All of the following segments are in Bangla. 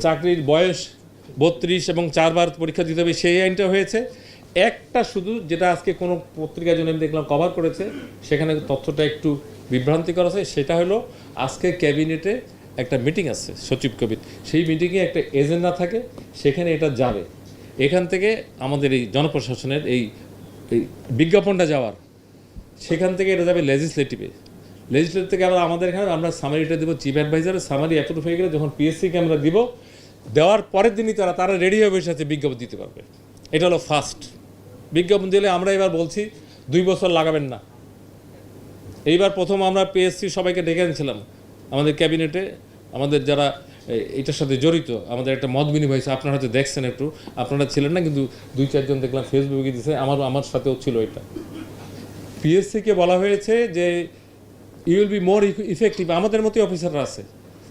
চাকরির বয়স ৩২ এবং 4 বার পরীক্ষা দিতে হবে সেই আইনটা হয়েছে। একটা শুধু যেটা আজকে কোনো পত্রিকার জন্য আমি দেখলাম কভার করেছে, সেখানে তথ্যটা একটু বিভ্রান্তিকর আছে। সেটা হলো আজকে ক্যাবিনেটে একটা মিটিং আছে সচিব কবির, সেই মিটিংয়ে একটা এজেন্ডা থাকে, সেখানে এটা যাবে। এখান থেকে আমাদের এই জনপ্রশাসনের এই বিজ্ঞাপনটা যাওয়ার, সেখান থেকে এটা যাবে লেজিসলেটিভে। লেজিসলেটিভ থেকে আবার আমাদের এখানে আমরা সামারিটা দেবো চিফ অ্যাডভাইজারের, সামারি অ্যাপ্রুভ হয়ে গেলে যখন পিএসসিকে আমরা দিব, দেওয়ার পরের দিনই তারা রেডি হয়ে বসে আছে বিজ্ঞাপন দিতে পারবে। এটা হলো ফার্স্ট বিজ্ঞাপন দিলে। আমরা এবার বলছি 2 বছর লাগাবেন না। এইবার প্রথম আমরা পিএসসি সবাইকে ডেকে আনছিলাম আমাদের ক্যাবিনেটে, আমাদের যারা এটার সাথে জড়িত, আমাদের একটা মত বিনিময় হয়েছে। আপনারা হয়তো দেখছেন, একটু আপনারা ছিলেন না, কিন্তু 2-4 জন দেখলাম ফেসবুকে দিয়েছে, আমার সাথেও ছিল। এটা পিএসসিকে বলা হয়েছে যে you will be more effective. আমাদের মতোই অফিসাররা আছে।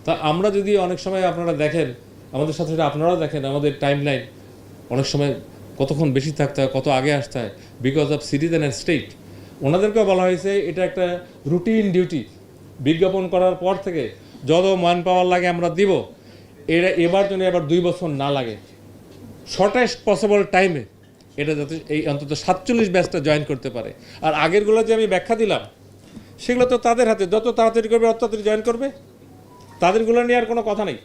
তা আমরা যদি অনেক সময় আপনারা দেখেন, আমাদের সাথে আপনারাও দেখেন, আমাদের টাইম লাইন অনেক সময় কতক্ষণ বেশি থাকতে হয়, কত আগে আসতে হয়, because of citizen and state. ওনাদেরকেও বলা হয়েছে এটা একটা রুটিন ডিউটি। বিজ্ঞাপন করার পর থেকে যত মান পাওয়ার লাগে আমরা দিব, এবার জন্য এবার 2 বছর না লাগে, শর্টেস্ট পসিবল টাইমে এটা যাতে এই অন্তত 47 ব্যাচটা জয়েন করতে পারে। আর আগেরগুলো যে আমি ব্যাখ্যা দিলাম, সেগুলো তো তাদের হাতে, যত তাড়াতাড়ি করবে অত তাড়াতাড়ি জয়েন করবে। তাদেরগুলো নিয়ে আর কোনো কথা নেই,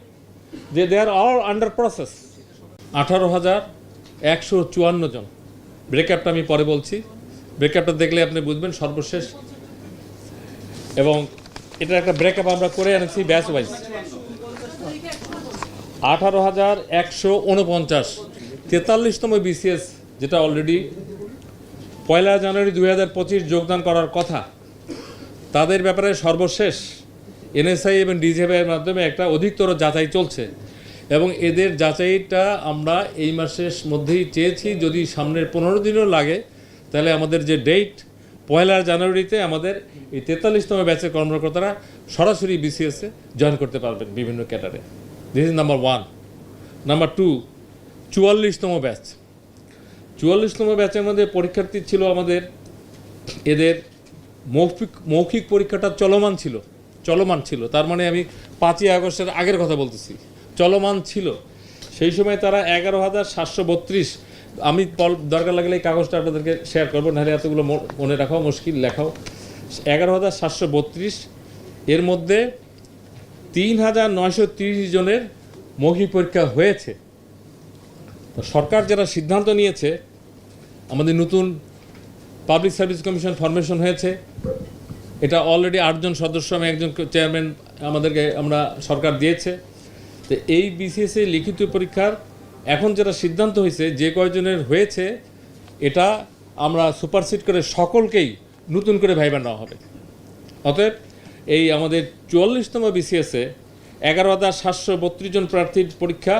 যে দে আর অল আন্ডার প্রসেস। 18,154 জন। ব্রেকআপটা আমি পরে বলছি, ব্রেকআপটা দেখলে আপনি বুঝবেন সর্বশেষ। এবং এটা একটা ব্রেকআপ আমরা করে আনেছি ব্যাচ ওয়াইজ। 18,149 43তম বিসিএস, যেটা অলরেডি 1 জানুয়ারি 2025 যোগদান করার কথা, তাদের ব্যাপারে সর্বশেষ এনএসআই এবং ডিজিএফআইয়ের মাধ্যমে একটা অধিকতর যাচাই চলছে। এবং এদের যাচাইটা আমরা এই মাসের মধ্যেই চেয়েছি। যদি সামনের 15 দিনও লাগে, তাহলে আমাদের যে ডেট 1 জানুয়ারিতে আমাদের এই 43তম ব্যাচের কর্মকর্তারা সরাসরি বিসিএসে জয়েন করতে পারবেন বিভিন্ন ক্যাডারে। This is number 1। নাম্বার 2, 44তম ব্যাচ। 44তম ব্যাচের মধ্যে পরীক্ষার্থী ছিল আমাদের, এদের মৌখিক পরীক্ষাটা চলমান ছিল। তার মানে আমি 5ই আগস্টের আগের কথা বলতেছি, চলমান ছিল। সেই সময় তারা 11,732, আমি দরকার লাগলে এই কাগজটা আপনাদেরকে শেয়ার করবো, নাহলে এতগুলো মনে রাখাও মুশকিল, লেখাও। 11,732, এর মধ্যে 3,930 জনের মৌখিক পরীক্ষা হয়েছে। তো সরকার যারা সিদ্ধান্ত নিয়েছে, আমাদের নতুন পাবলিক সার্ভিস কমিশন ফরমেশন হয়েছে, এটা অলরেডি 8 জন সদস্য, আমি একজন চেয়ারম্যান আমাদেরকে সরকার দিয়েছে। তো এই বিসিএসসি লিখিত পরীক্ষার এখন যেটা সিদ্ধান্ত হয়েছে, যে কয়জনের হয়েছে এটা আমরা সুপারসিড করে সকলকেই নতুন করে ভাইবা নেওয়া হবে। অতএব এই আমাদের 44তম বিসিএসে 11,732 জন প্রার্থীর পরীক্ষা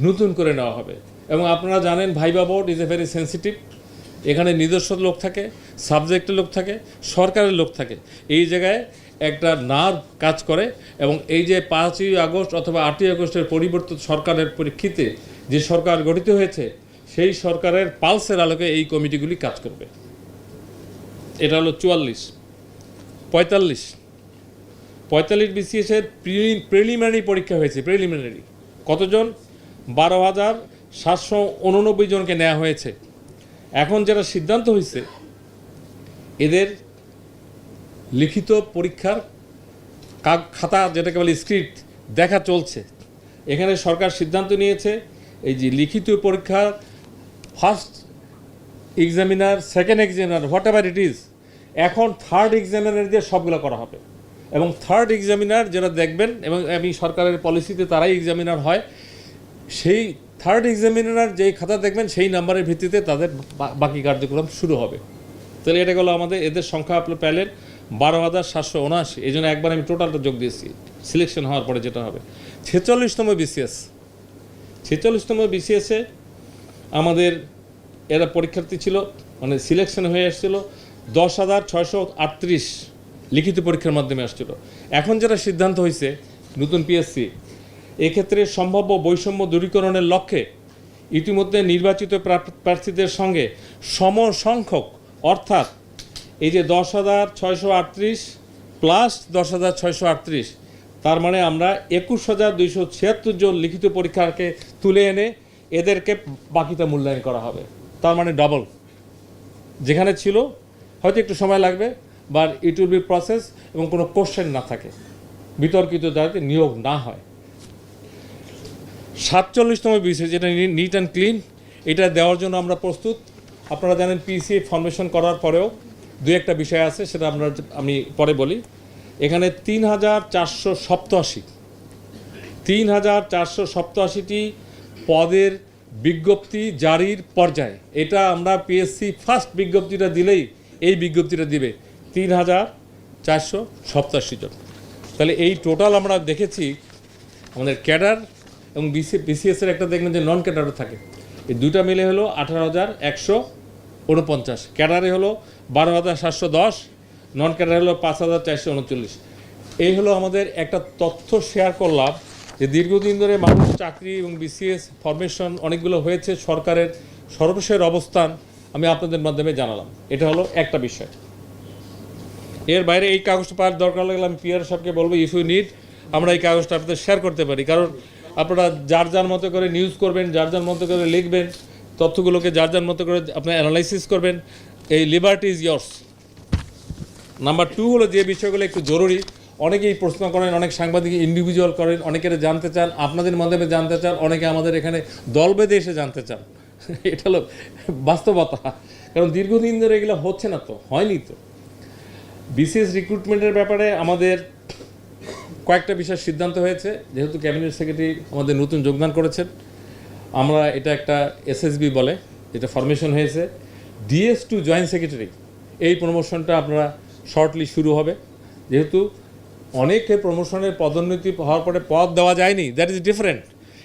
নতুন করে নেওয়া হবে। এবং আপনারা জানেন viva board is a very sensitive. এখানে নিজস্ব লোক থাকে, সাবজেক্টের লোক থাকে, সরকারের লোক থাকে। এই জায়গায় একটা নার্ভ কাজ করে। এবং এই যে 5ই আগস্ট অথবা 8ই আগস্টের পরিবর্তিত সরকারের পরিপ্রেক্ষিতে যে সরকার গঠিত হয়েছে, সেই সরকারের পালসের আলোকে এই কমিটিগুলি কাজ করবে। এটা হলো 44। 45 বিসিএসের প্রিলিমিনারি পরীক্ষা হয়েছে। প্রিলিমিনারি কতজন? 12,789 জনকে নেওয়া হয়েছে। এখন যেটা সিদ্ধান্ত হয়েছে, এদের লিখিত পরীক্ষার খাতা, যেটাকে বলে স্ক্রিপ্ট, দেখা চলছে। এখানে সরকার সিদ্ধান্ত নিয়েছে এই যে লিখিত পরীক্ষার first examiner, second examiner, what ever it is, এখন থার্ড এক্সামিনার দিয়ে সবগুলো করা হবে। এবং থার্ড এক্সামিনার যেটা দেখবেন, এবং আমি সরকারের পলিসিতে তারাই এক্সামিনার হয়, সেই থার্ড এক্সামিনার যেই খাতা দেখবেন, সেই নাম্বারের ভিত্তিতে তাদের বাকি কার্যক্রম শুরু হবে। তাহলে এটা গেলো আমাদের। এদের সংখ্যা আপনি পেলেন 12,779। এই জন্য একবার আমি টোটালটা যোগ দিয়েছি সিলেকশন হওয়ার পরে যেটা হবে। 46তম বিসিএস। 46তম বিসিএসে আমাদের এরা পরীক্ষার্থী ছিল, মানে সিলেকশন হয়ে এসেছিল 10,638 লিখিত পরীক্ষার মাধ্যমে আসছিল। এখন যেটা সিদ্ধান্ত হয়েছে নতুন পিএসসি, এক্ষেত্রে সম্ভাব্য বৈষম্য দূরীকরণের লক্ষ্যে ইতিমধ্যে নির্বাচিত প্রার্থীদের সঙ্গে সমসংখ্যক, অর্থাৎ এই যে 10,638 প্লাস 10,638 তার মানে আমরা 21,276 জন লিখিত পরীক্ষাকে তুলে এনে এদেরকে বাকিটা মূল্যায়ন করা হবে, তার মানে ডবল। যেখানে ছিল হয়তো একটু সময় লাগবে, but it will be process, এবং কোনো কোশ্চেন না থাকে, বিতর্কিত যাতে নিয়োগ না হয়। 47তম বিষয় যেটা নিট অ্যান্ড ক্লিন, এটা দেওয়ার জন্য আমরা প্রস্তুত। আপনারা জানেন পিসিএ ফরমেশন করার পরেও দু একটা বিষয় আছে, সেটা আমি পরে বলি। এখানে 3,487টি পদের বিজ্ঞপ্তি জারির পর্যায়ে। এটা আমরা পিএসসি ফার্স্ট বিজ্ঞপ্তিটা দিলেই এই বিজ্ঞপ্তিটা দিবে 3,487 জন। তাহলে এই টোটাল আমরা দেখেছি আমাদের ক্যাডার এবং বিসিএসের একটা দেখবেন যে নন ক্যাডারও থাকে, এই দুইটা মিলে হলো 18,149। ক্যাডারে হলো 12,710, নন ক্যাডারে হলো 5,439। এই হলো আমাদের একটা তথ্য শেয়ার করলাম যে দীর্ঘদিন ধরে মানুষ চাকরি এবং বিসিএস ফরমেশন অনেকগুলো হয়েছে, সরকারের সর্বশেষ অবস্থান আমি আপনাদের মাধ্যমে জানালাম। এটা হলো একটা বিষয়। এর বাইরে এই কাগজটা পাওয়ার দরকার লাগলে আমি পিআর সাহেবকে বলবো, ইফ ইউ নিড আমরা এই কাগজটা আপনাদের শেয়ার করতে পারি, কারণ আপনারা যার যার মতো করে নিউজ করবেন, যার যার মতো করে লিখবেন, তথ্যগুলোকে যার যার মতো করে আপনার অ্যানালাইসিস করবেন। এই লিবার্টি ইজ ইয়ার্স। নাম্বার 2 হলো যে বিষয়গুলো একটু জরুরি, অনেকেই প্রশ্ন করেন, অনেক সাংবাদিক ইন্ডিভিজুয়াল করেন, অনেকের জানতে চান, আপনাদের মাধ্যমে জানতে চান, অনেকে আমাদের এখানে দল বেঁধে এসে জানতে চান। এটা হলো বাস্তবতা, কারণ দীর্ঘদিন ধরে এগুলো হচ্ছে না, তো হয়নি। তো বিসিএস রিক্রুটমেন্টের ব্যাপারে আমাদের কয়েকটা বিষয়ের সিদ্ধান্ত হয়েছে, যেহেতু ক্যাবিনেট সেক্রেটারি আমাদের নতুন যোগদান করেছেন। আমরা এটা একটা এসএসবি বলে, এটা ফরমেশন হয়েছে। ডিএস টু জয়েন্ট সেক্রেটারি, এই প্রমোশনটা আপনারা শর্টলি শুরু হবে। যেহেতু অনেকে প্রমোশনের পদোন্নতি হওয়ার পরে পদ দেওয়া যায়নি, দ্যাট ইজ ডিফারেন্ট,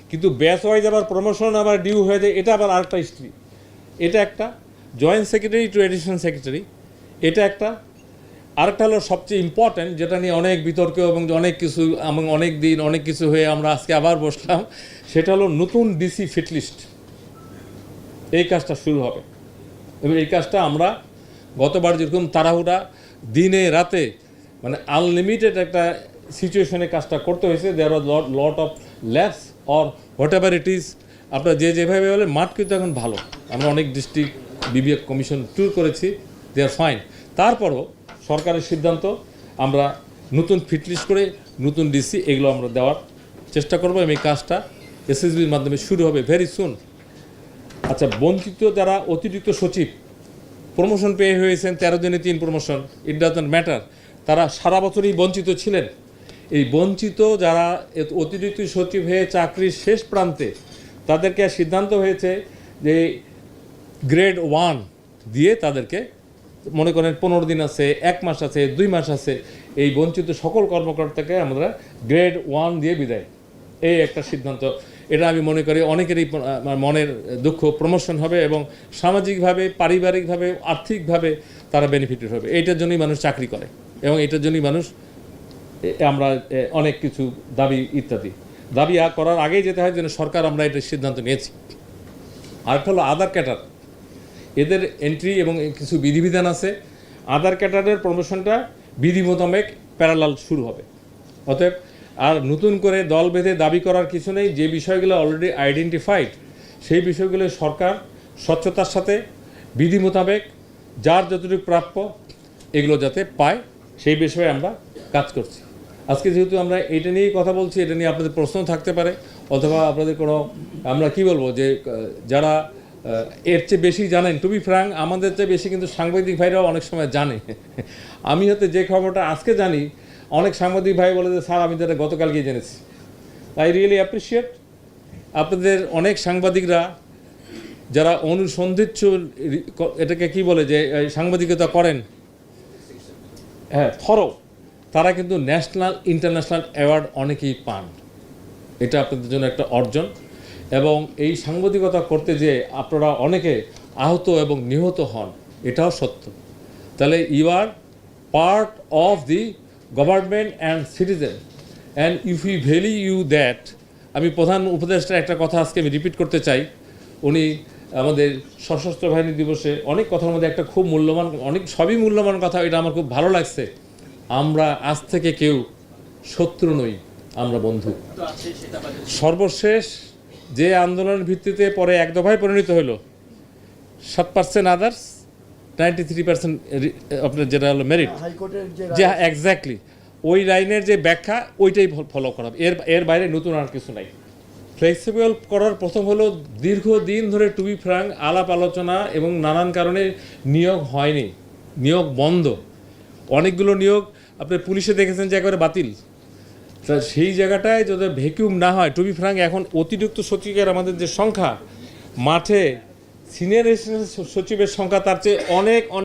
কিন্তু ব্যাচ ওয়াইজ আবার প্রমোশন আবার ডিউ হয়ে যায়, এটা আবার আরেকটা হিস্ট্রি। এটা একটা joint secretary to additional secretary, এটা একটা। আরেকটা হলো সবচেয়ে ইম্পর্ট্যান্ট, যেটা নিয়ে অনেক বিতর্ক এবং অনেক কিছু এবং অনেক দিন অনেক কিছু হয়ে আমরা আজকে আবার বসলাম, সেটা হলো নতুন ডিসি ফিটলিস্ট। এই কাজটা শুরু হবে, এবং এই কাজটা আমরা গতবার যেরকম তাড়াহুড়া দিনে রাতে মানে আনলিমিটেড একটা সিচুয়েশনে কাজটা করতে হয়েছে, there was lot of labs or whatever it is. আপনারা যেভাবে বলে মাঠ কিন্তু এখন ভালো, আমরা অনেক ডিস্ট্রিক্ট বিবিএ কমিশন ট্যুর করেছি, দে আর ফাইন। তারপরও সরকারের সিদ্ধান্ত আমরা নতুন ফিটলিস্ট করে নতুন ডিসি এগুলো আমরা দেওয়ার চেষ্টা করবো, এবং এই কাজটা এসএসবির মাধ্যমে শুরু হবে ভেরি সুন। আচ্ছা, বঞ্চিত যারা অতিরিক্ত সচিব প্রমোশন পেয়ে হয়েছেন 13 দিনে 3 প্রমোশন, ইট ডাজন্ট ম্যাটার, তারা সারা বছরই বঞ্চিত ছিলেন। এই বঞ্চিত যারা অতিরিক্ত সচিব হয়ে চাকরির শেষ প্রান্তে, তাদেরকে সিদ্ধান্ত হয়েছে যে গ্রেড 1 দিয়ে তাদেরকে, মনে করেন 15 দিন আছে, 1 মাস আছে, 2 মাস আছে, এই বঞ্চিত সকল কর্মকর্তাকে আমরা গ্রেড 1 দিয়ে বিদায়, এই একটা সিদ্ধান্ত। এটা আমি মনে করি অনেকেরই মনের দুঃখ, প্রমোশন হবে এবং সামাজিকভাবে, পারিবারিকভাবে, আর্থিকভাবে তারা বেনিফিটেড হবে। এইটার জন্যই মানুষ চাকরি করে, এবং এটার জন্যই মানুষ আমরা অনেক কিছু দাবি ইত্যাদি দাবি করার আগেই যেতে হয়, যেন সরকার আমরা এটার সিদ্ধান্ত নিয়েছি। আরেকটা হলো আধার ক্যাডার, এদের এন্ট্রি এবং কিছু বিধিবিধান আছে। আধার ক্যাডারের প্রমোশনটা বিধি মোতাবেক প্যারালাল শুরু হবে। অতএব আর নতুন করে দল বেঁধে দাবি করার কিছু নেই, যে বিষয়গুলো অলরেডি আইডেন্টিফাইড সেই বিষয়গুলো সরকার স্বচ্ছতার সাথে বিধি মোতাবেক যার যতটুকু প্রাপ্য এগুলো যাতে পায়, সেই বিষয়ে আমরা কাজ করছি। আজকে যেহেতু আমরা এটা নিয়েই কথা বলছি, এটা নিয়ে আপনাদের প্রশ্ন থাকতে পারে, অথবা আপনাদের কোনো, আমরা কি বলবো, যে যারা এর চেয়ে বেশি জানেন, টু বি ফ্র্যাঙ্ক আমাদের চেয়ে বেশি কিন্তু সাংবাদিক ভাইরাও অনেক সময় জানে। আমি হয়তো যে খবরটা আজকে জানি, অনেক সাংবাদিক ভাই বলে যে স্যার আমি যেটা গতকালকেই জেনেছি। আই রিয়েলি অ্যাপ্রিসিয়েট আপনাদের অনেক সাংবাদিকরা যারা অনুসন্ধিৎস, এটাকে কি বলে, যে সাংবাদিকতা করেন, হ্যাঁ, থরো, তারা কিন্তু ন্যাশনাল ইন্টারন্যাশনাল অ্যাওয়ার্ড অনেকেই পান। এটা আপনাদের জন্য একটা অর্জন, এবং এই সাংবাদিকতা করতে যে আপনারা অনেকে আহত এবং নিহত হন, এটাও সত্য। তাহলে you are part of the government and citizen, and if you value you that. আমি প্রধান উপদেষ্টার একটা কথা আজকে আমি রিপিট করতে চাই। উনি আমাদের সশস্ত্র বাহিনী দিবসে অনেক কথার মধ্যে একটা খুব মূল্যবান, অনেক সবই মূল্যবান কথা, এটা আমার খুব ভালো লাগছে। আমরা আজ থেকে কেউ শত্রু নই, আমরা বন্ধু। সর্বশেষ যে আন্দোলনের ভিত্তিতে পরে এক দফায় পরিণত হলো 7% আদার্স, 93% আপনার যেটা হলো মেরিট, হাইকোর্টের যে এক্স্যাক্টলি ওই লাইনের যে ব্যাখ্যা ওইটাই ফলো করা হবে, এর বাইরে নতুন আর কিছু নাই। ফ্লেক্সিবল করার প্রথম হলো দীর্ঘদিন ধরে টু বি ফ্র্যাঙ্ক আলাপ আলোচনা এবং নানান কারণে নিয়োগ হয়নি, নিয়োগ বন্ধ। অনেকগুলো নিয়োগ আপনি পুলিশে দেখেছেন যে একবারে বাতিল। তা সেই জায়গাটায় যদি ভ্যাকুয়াম না হয়, টু বি ফ্র্যাঙ্ক এখন অতিরিক্ত সচিবের আমাদের যে সংখ্যা মাঠে সিনিয়র সচিবের সংখ্যা তার চেয়ে অনেক